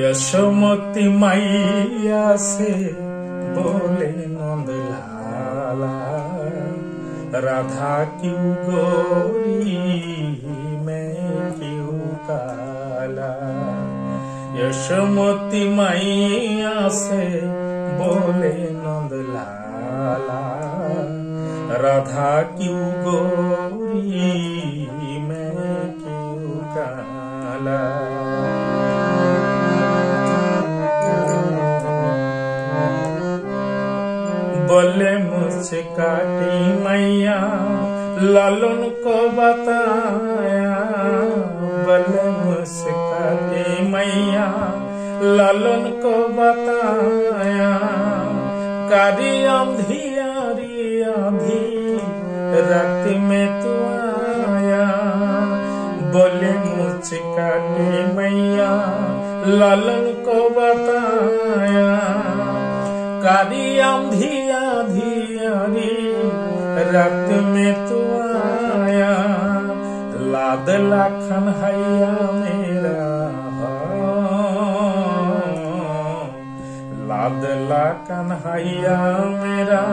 यशोमती मैया से बोले नंद लाला, राधा क्यों गोरी मैं क्यों काला। यशोमती मैया से बोले नंद लाला, राधा क्यों गोरी मैं क्यों काला। बोले मुझसे काटी मैया लालन को बताया, बोले मुझसे काटी मैया लालन को बताया। कारी आंधी रात में तू आया, बोले मुझसे काटी मैया लालन को बताया। कारी आंधी रात में तू आया, लाद लाखन हैया मेरा, लाद लाखन हैया मेरा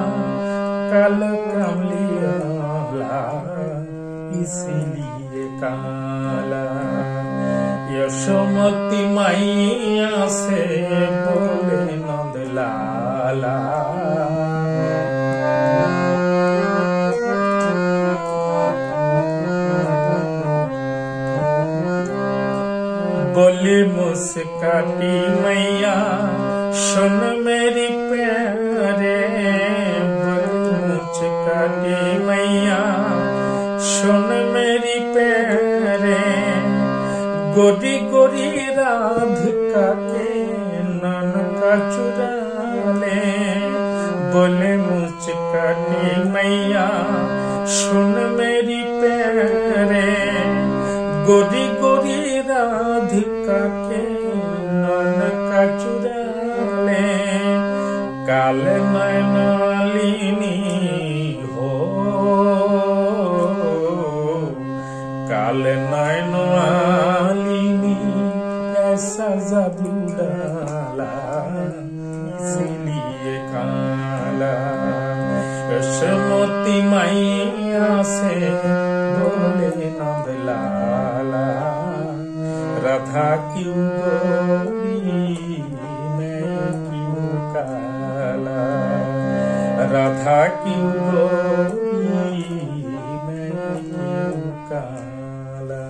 कल कमलिया इसीलिए काला। यशोमती मैया से बोले नंद लाला, बोली मुझसे काटी मैया सुन मेरी प्यारे, बोली मुझसे काटी मैया सुन मेरी प्यारे। गोरी गोरी राधिका के नानका चुरा ले, बोले मुझसे काटी मैया सुन मेरी प्यारे। गोरी गोरी राधिका के नानका चुरा ले, काल नैनालिनी हो, काल नैनालिनी ऐसा जादू डाला इसीलिए काला। यशोमती मैया से बोले नंद लाला, राधा क्यों गोरी मैं क्यों काला। राधा क्यों गोरी मैं क्यों काला।